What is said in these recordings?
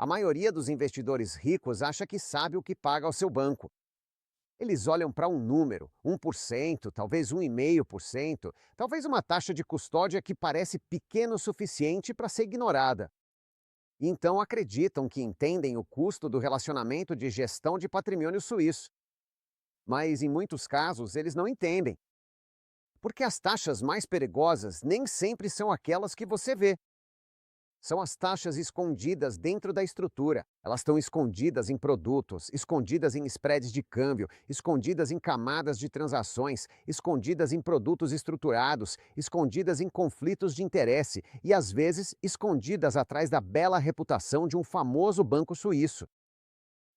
A maioria dos investidores ricos acha que sabe o que paga ao seu banco. Eles olham para um número, 1%, talvez 1,5%, talvez uma taxa de custódia que parece pequena o suficiente para ser ignorada. E então acreditam que entendem o custo do relacionamento de gestão de patrimônio suíço. Mas em muitos casos eles não entendem, porque as taxas mais perigosas nem sempre são aquelas que você vê. São as taxas escondidas dentro da estrutura. Elas estão escondidas em produtos, escondidas em spreads de câmbio, escondidas em camadas de transações, escondidas em produtos estruturados, escondidas em conflitos de interesse e, às vezes, escondidas atrás da bela reputação de um famoso banco suíço.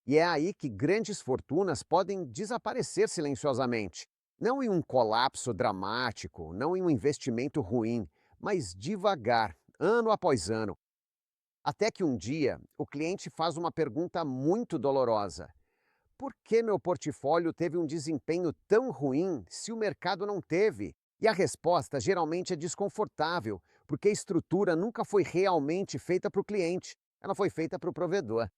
E é aí que grandes fortunas podem desaparecer silenciosamente. Não em um colapso dramático, não em um investimento ruim, mas devagar, ano após ano. Até que um dia o cliente faz uma pergunta muito dolorosa: por que meu portfólio teve um desempenho tão ruim se o mercado não teve? E a resposta geralmente é desconfortável, porque a estrutura nunca foi realmente feita para o cliente, ela foi feita para o provedor.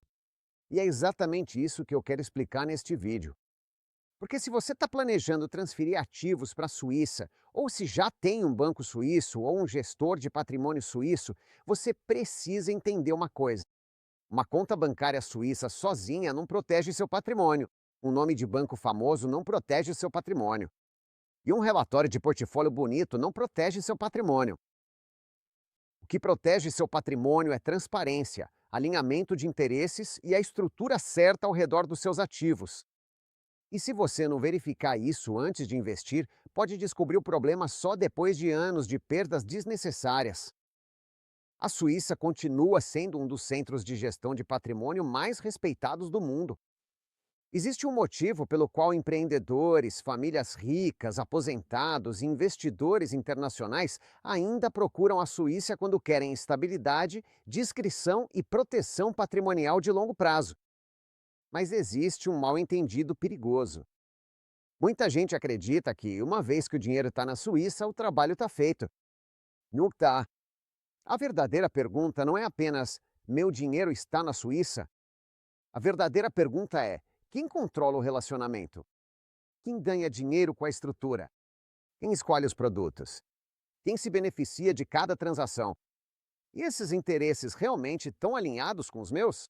E é exatamente isso que eu quero explicar neste vídeo. Porque se você está planejando transferir ativos para a Suíça, ou se já tem um banco suíço ou um gestor de patrimônio suíço, você precisa entender uma coisa. Uma conta bancária suíça sozinha não protege seu patrimônio. Um nome de banco famoso não protege seu patrimônio. E um relatório de portfólio bonito não protege seu patrimônio. O que protege seu patrimônio é transparência, alinhamento de interesses e a estrutura certa ao redor dos seus ativos. E se você não verificar isso antes de investir, pode descobrir o problema só depois de anos de perdas desnecessárias. A Suíça continua sendo um dos centros de gestão de patrimônio mais respeitados do mundo. Existe um motivo pelo qual empreendedores, famílias ricas, aposentados e investidores internacionais ainda procuram a Suíça quando querem estabilidade, discrição e proteção patrimonial de longo prazo. Mas existe um mal-entendido perigoso. Muita gente acredita que, uma vez que o dinheiro está na Suíça, o trabalho está feito. Não está. A verdadeira pergunta não é apenas: meu dinheiro está na Suíça? A verdadeira pergunta é: quem controla o relacionamento? Quem ganha dinheiro com a estrutura? Quem escolhe os produtos? Quem se beneficia de cada transação? E esses interesses realmente estão alinhados com os meus?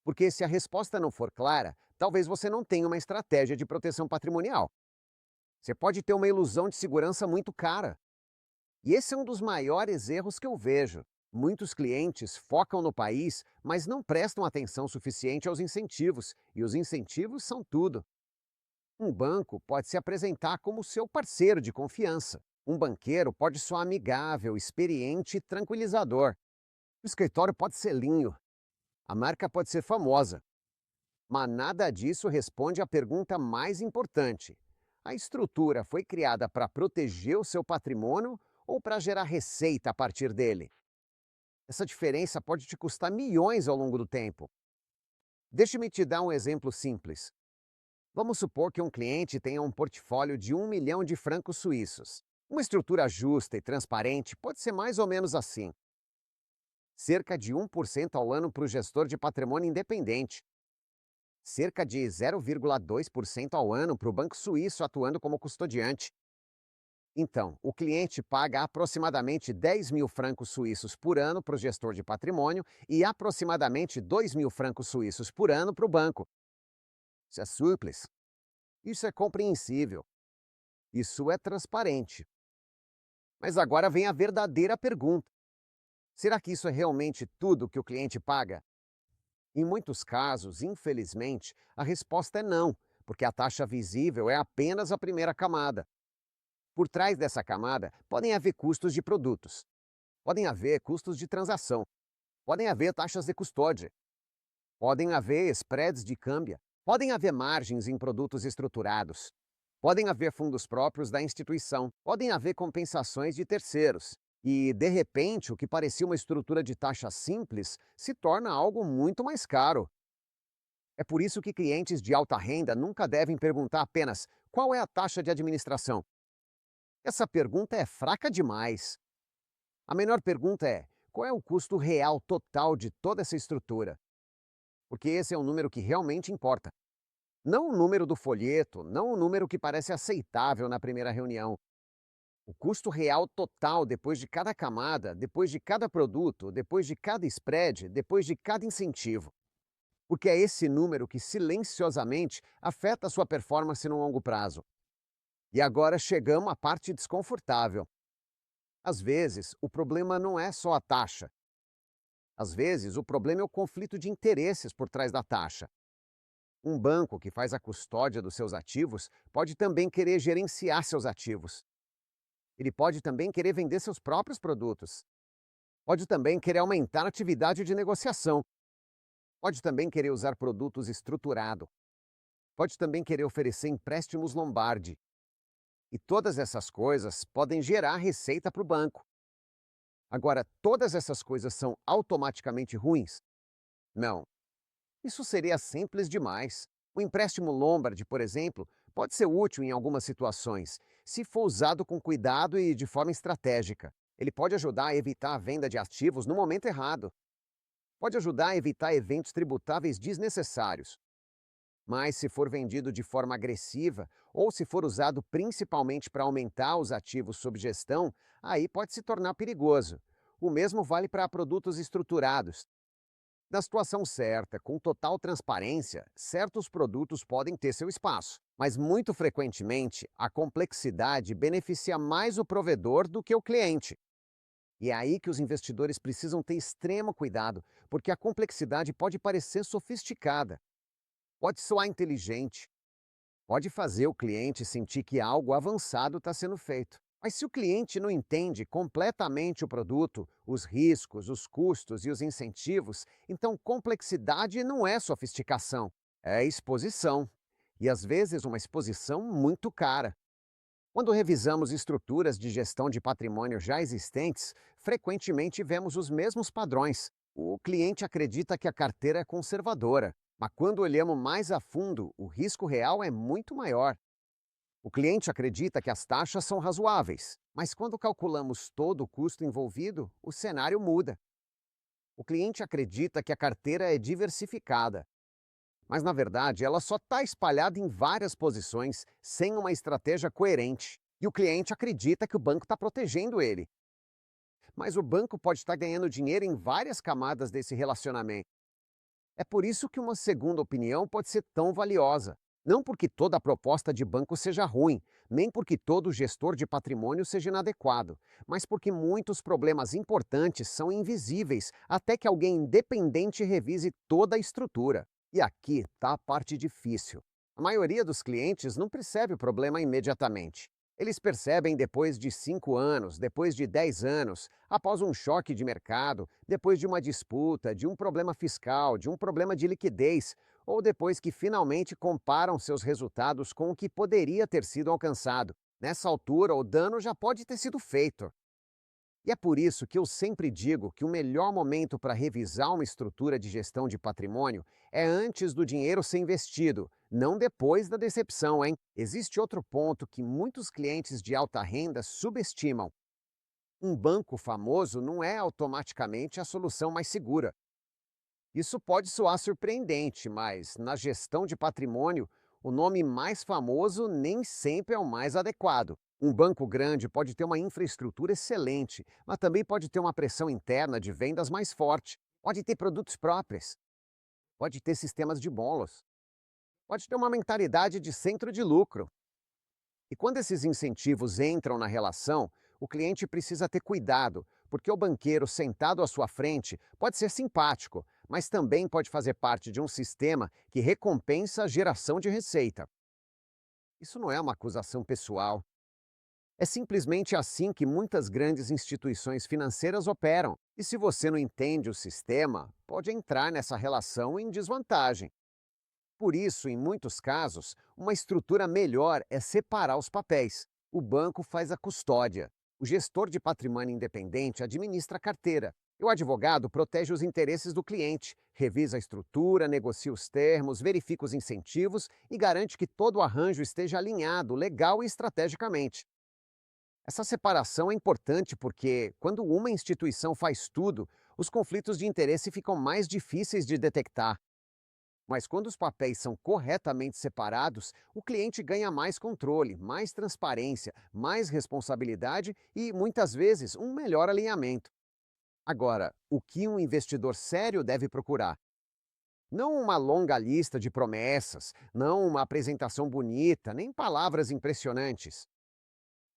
Porque se a resposta não for clara, talvez você não tenha uma estratégia de proteção patrimonial. Você pode ter uma ilusão de segurança muito cara. E esse é um dos maiores erros que eu vejo. Muitos clientes focam no país, mas não prestam atenção suficiente aos incentivos, e os incentivos são tudo. Um banco pode se apresentar como seu parceiro de confiança. Um banqueiro pode soar amigável, experiente e tranquilizador. O escritório pode ser linho. A marca pode ser famosa. Mas nada disso responde à pergunta mais importante: a estrutura foi criada para proteger o seu patrimônio ou para gerar receita a partir dele? Essa diferença pode te custar milhões ao longo do tempo. Deixe-me te dar um exemplo simples. Vamos supor que um cliente tenha um portfólio de 1 milhão de francos suíços. Uma estrutura justa e transparente pode ser mais ou menos assim: cerca de 1% ao ano para o gestor de patrimônio independente, cerca de 0,2% ao ano para o banco suíço atuando como custodiante. Então, o cliente paga aproximadamente 10 mil francos suíços por ano para o gestor de patrimônio e aproximadamente 2 mil francos suíços por ano para o banco. Isso é simples. Isso é compreensível. Isso é transparente. Mas agora vem a verdadeira pergunta: será que isso é realmente tudo que o cliente paga? Em muitos casos, infelizmente, a resposta é não, porque a taxa visível é apenas a primeira camada. Por trás dessa camada, podem haver custos de produtos, podem haver custos de transação, podem haver taxas de custódia, podem haver spreads de câmbio, podem haver margens em produtos estruturados, podem haver fundos próprios da instituição, podem haver compensações de terceiros. E, de repente, o que parecia uma estrutura de taxa simples se torna algo muito mais caro. É por isso que clientes de alta renda nunca devem perguntar apenas: qual é a taxa de administração? Essa pergunta é fraca demais. A melhor pergunta é: qual é o custo real total de toda essa estrutura, porque esse é o número que realmente importa. Não o número do folheto, não o número que parece aceitável na primeira reunião. O custo real total depois de cada camada, depois de cada produto, depois de cada spread, depois de cada incentivo. Porque é esse número que silenciosamente afeta a sua performance no longo prazo. E agora chegamos à parte desconfortável. Às vezes, o problema não é só a taxa. Às vezes, o problema é o conflito de interesses por trás da taxa. Um banco que faz a custódia dos seus ativos pode também querer gerenciar seus ativos. Ele pode também querer vender seus próprios produtos. Pode também querer aumentar a atividade de negociação. Pode também querer usar produtos estruturados. Pode também querer oferecer empréstimos Lombardi. E todas essas coisas podem gerar receita para o banco. Agora, todas essas coisas são automaticamente ruins? Não. Isso seria simples demais. O empréstimo Lombard, por exemplo, pode ser útil em algumas situações, se for usado com cuidado e de forma estratégica. Ele pode ajudar a evitar a venda de ativos no momento errado. Pode ajudar a evitar eventos tributáveis desnecessários. Mas se for vendido de forma agressiva ou se for usado principalmente para aumentar os ativos sob gestão, aí pode se tornar perigoso. O mesmo vale para produtos estruturados. Na situação certa, com total transparência, certos produtos podem ter seu espaço, mas muito frequentemente a complexidade beneficia mais o provedor do que o cliente. E é aí que os investidores precisam ter extremo cuidado, porque a complexidade pode parecer sofisticada, pode soar inteligente, pode fazer o cliente sentir que algo avançado está sendo feito. Mas se o cliente não entende completamente o produto, os riscos, os custos e os incentivos, então complexidade não é sofisticação, é exposição. E às vezes uma exposição muito cara. Quando revisamos estruturas de gestão de patrimônio já existentes, frequentemente vemos os mesmos padrões. O cliente acredita que a carteira é conservadora, mas quando olhamos mais a fundo, o risco real é muito maior. O cliente acredita que as taxas são razoáveis, mas quando calculamos todo o custo envolvido, o cenário muda. O cliente acredita que a carteira é diversificada, mas na verdade ela só está espalhada em várias posições, sem uma estratégia coerente. E o cliente acredita que o banco está protegendo ele. Mas o banco pode estar ganhando dinheiro em várias camadas desse relacionamento. É por isso que uma segunda opinião pode ser tão valiosa. Não porque toda proposta de banco seja ruim, nem porque todo gestor de patrimônio seja inadequado, mas porque muitos problemas importantes são invisíveis até que alguém independente revise toda a estrutura. E aqui está a parte difícil. A maioria dos clientes não percebe o problema imediatamente. Eles percebem depois de 5 anos, depois de 10 anos, após um choque de mercado, depois de uma disputa, de um problema fiscal, de um problema de liquidez, ou depois que finalmente comparam seus resultados com o que poderia ter sido alcançado. Nessa altura, o dano já pode ter sido feito. E é por isso que eu sempre digo que o melhor momento para revisar uma estrutura de gestão de patrimônio é antes do dinheiro ser investido, não depois da decepção, hein? Existe outro ponto que muitos clientes de alta renda subestimam. Um banco famoso não é automaticamente a solução mais segura. Isso pode soar surpreendente, mas na gestão de patrimônio, o nome mais famoso nem sempre é o mais adequado. Um banco grande pode ter uma infraestrutura excelente, mas também pode ter uma pressão interna de vendas mais forte, pode ter produtos próprios, pode ter sistemas de bolos, pode ter uma mentalidade de centro de lucro. E quando esses incentivos entram na relação, o cliente precisa ter cuidado, porque o banqueiro sentado à sua frente pode ser simpático, mas também pode fazer parte de um sistema que recompensa a geração de receita. Isso não é uma acusação pessoal. É simplesmente assim que muitas grandes instituições financeiras operam. E se você não entende o sistema, pode entrar nessa relação em desvantagem. Por isso, em muitos casos, uma estrutura melhor é separar os papéis. O banco faz a custódia. O gestor de patrimônio independente administra a carteira. E o advogado protege os interesses do cliente, revisa a estrutura, negocia os termos, verifica os incentivos e garante que todo o arranjo esteja alinhado legal e estrategicamente. Essa separação é importante porque, quando uma instituição faz tudo, os conflitos de interesse ficam mais difíceis de detectar. Mas quando os papéis são corretamente separados, o cliente ganha mais controle, mais transparência, mais responsabilidade e, muitas vezes, um melhor alinhamento. Agora, o que um investidor sério deve procurar? Não uma longa lista de promessas, não uma apresentação bonita, nem palavras impressionantes.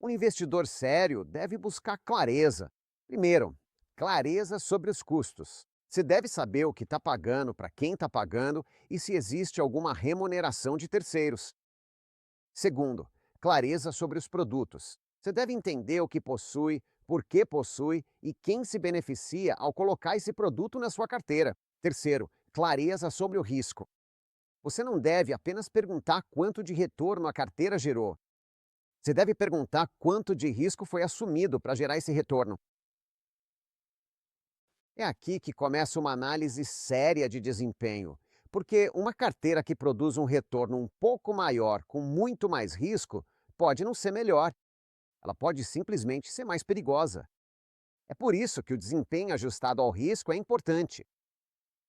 Um investidor sério deve buscar clareza. Primeiro, clareza sobre os custos. Você deve saber o que está pagando, para quem está pagando e se existe alguma remuneração de terceiros. Segundo, clareza sobre os produtos. Você deve entender o que possui, por que possui e quem se beneficia ao colocar esse produto na sua carteira. Terceiro, clareza sobre o risco. Você não deve apenas perguntar quanto de retorno a carteira gerou. Você deve perguntar quanto de risco foi assumido para gerar esse retorno. É aqui que começa uma análise séria de desempenho, porque uma carteira que produz um retorno um pouco maior com muito mais risco pode não ser melhor, ela pode simplesmente ser mais perigosa. É por isso que o desempenho ajustado ao risco é importante.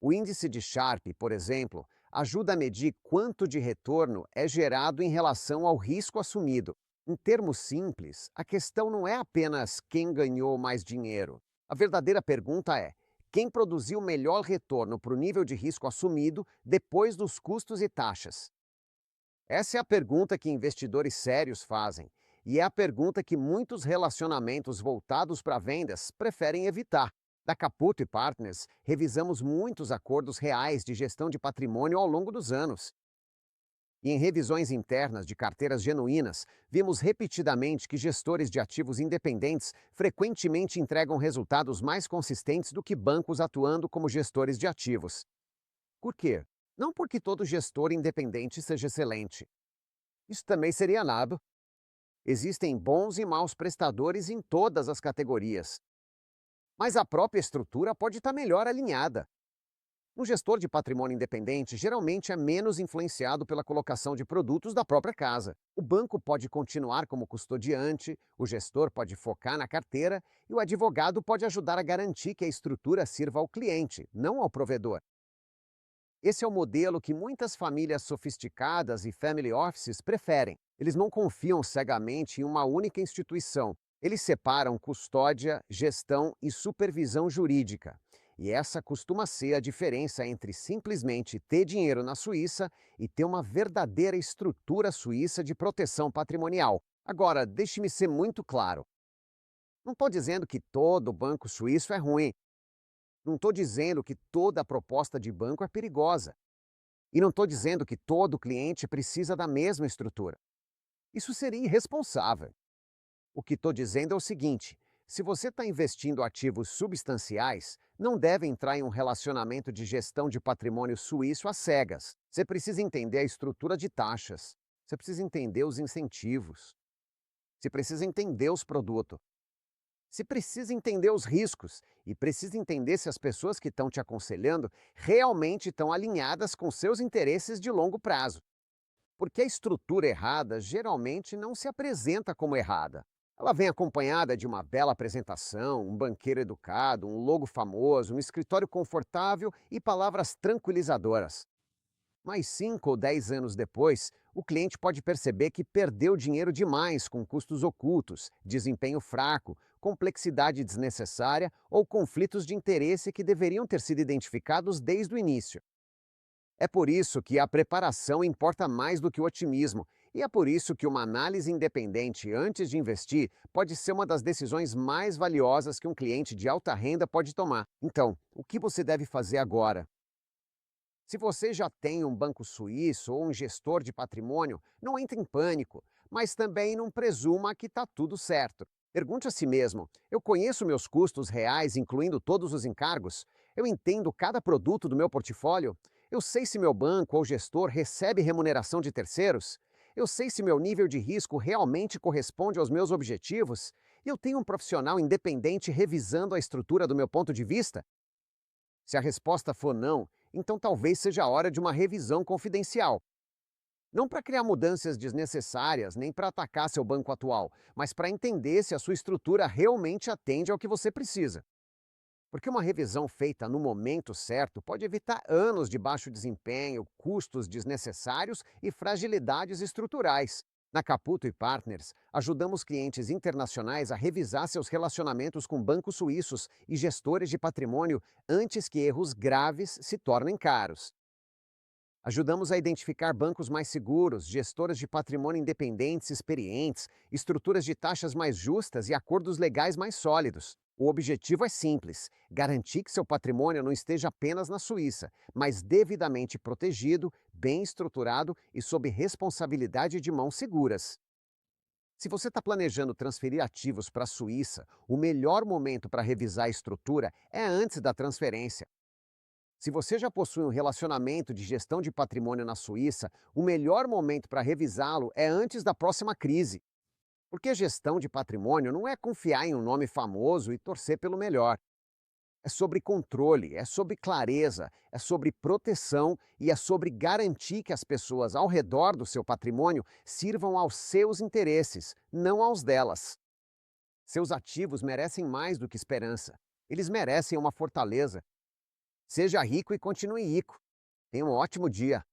O índice de Sharpe, por exemplo, ajuda a medir quanto de retorno é gerado em relação ao risco assumido. Em termos simples, a questão não é apenas quem ganhou mais dinheiro. A verdadeira pergunta é: quem produziu melhor retorno para o nível de risco assumido depois dos custos e taxas? Essa é a pergunta que investidores sérios fazem, e é a pergunta que muitos relacionamentos voltados para vendas preferem evitar. Da Caputo e Partners, revisamos muitos acordos reais de gestão de patrimônio ao longo dos anos. E em revisões internas de carteiras genuínas, vimos repetidamente que gestores de ativos independentes frequentemente entregam resultados mais consistentes do que bancos atuando como gestores de ativos. Por quê? Não porque todo gestor independente seja excelente. Isso também seria nada. Existem bons e maus prestadores em todas as categorias. Mas a própria estrutura pode estar melhor alinhada. Um gestor de patrimônio independente geralmente é menos influenciado pela colocação de produtos da própria casa. O banco pode continuar como custodiante, o gestor pode focar na carteira e o advogado pode ajudar a garantir que a estrutura sirva ao cliente, não ao provedor. Esse é o modelo que muitas famílias sofisticadas e family offices preferem. Eles não confiam cegamente em uma única instituição. Eles separam custódia, gestão e supervisão jurídica. E essa costuma ser a diferença entre simplesmente ter dinheiro na Suíça e ter uma verdadeira estrutura suíça de proteção patrimonial. Agora, deixe-me ser muito claro. Não estou dizendo que todo banco suíço é ruim. Não estou dizendo que toda proposta de banco é perigosa. E não estou dizendo que todo cliente precisa da mesma estrutura. Isso seria irresponsável. O que estou dizendo é o seguinte: se você está investindo ativos substanciais, não deve entrar em um relacionamento de gestão de patrimônio suíço às cegas. Você precisa entender a estrutura de taxas, você precisa entender os incentivos, você precisa entender os produtos, você precisa entender os riscos e precisa entender se as pessoas que estão te aconselhando realmente estão alinhadas com seus interesses de longo prazo. Porque a estrutura errada geralmente não se apresenta como errada. Ela vem acompanhada de uma bela apresentação, um banqueiro educado, um logo famoso, um escritório confortável e palavras tranquilizadoras. Mas 5 ou 10 anos depois, o cliente pode perceber que perdeu dinheiro demais com custos ocultos, desempenho fraco, complexidade desnecessária ou conflitos de interesse que deveriam ter sido identificados desde o início. É por isso que a preparação importa mais do que o otimismo, e é por isso que uma análise independente antes de investir pode ser uma das decisões mais valiosas que um cliente de alta renda pode tomar. Então, o que você deve fazer agora? Se você já tem um banco suíço ou um gestor de patrimônio, não entre em pânico, mas também não presuma que está tudo certo. Pergunte a si mesmo: eu conheço meus custos reais, incluindo todos os encargos? Eu entendo cada produto do meu portfólio? Eu sei se meu banco ou gestor recebe remuneração de terceiros? Eu sei se meu nível de risco realmente corresponde aos meus objetivos? Eu tenho um profissional independente revisando a estrutura do meu ponto de vista? Se a resposta for não, então talvez seja a hora de uma revisão confidencial. Não para criar mudanças desnecessárias, nem para atacar seu banco atual, mas para entender se a sua estrutura realmente atende ao que você precisa. Porque uma revisão feita no momento certo pode evitar anos de baixo desempenho, custos desnecessários e fragilidades estruturais. Na Caputo e Partners, ajudamos clientes internacionais a revisar seus relacionamentos com bancos suíços e gestores de patrimônio antes que erros graves se tornem caros. Ajudamos a identificar bancos mais seguros, gestoras de patrimônio independentes experientes, estruturas de taxas mais justas e acordos legais mais sólidos. O objetivo é simples: garantir que seu patrimônio não esteja apenas na Suíça, mas devidamente protegido, bem estruturado e sob responsabilidade de mãos seguras. Se você está planejando transferir ativos para a Suíça, o melhor momento para revisar a estrutura é antes da transferência. Se você já possui um relacionamento de gestão de patrimônio na Suíça, o melhor momento para revisá-lo é antes da próxima crise. Porque gestão de patrimônio não é confiar em um nome famoso e torcer pelo melhor. É sobre controle, é sobre clareza, é sobre proteção e é sobre garantir que as pessoas ao redor do seu patrimônio sirvam aos seus interesses, não aos delas. Seus ativos merecem mais do que esperança. Eles merecem uma fortaleza. Seja rico e continue rico. Tenha um ótimo dia.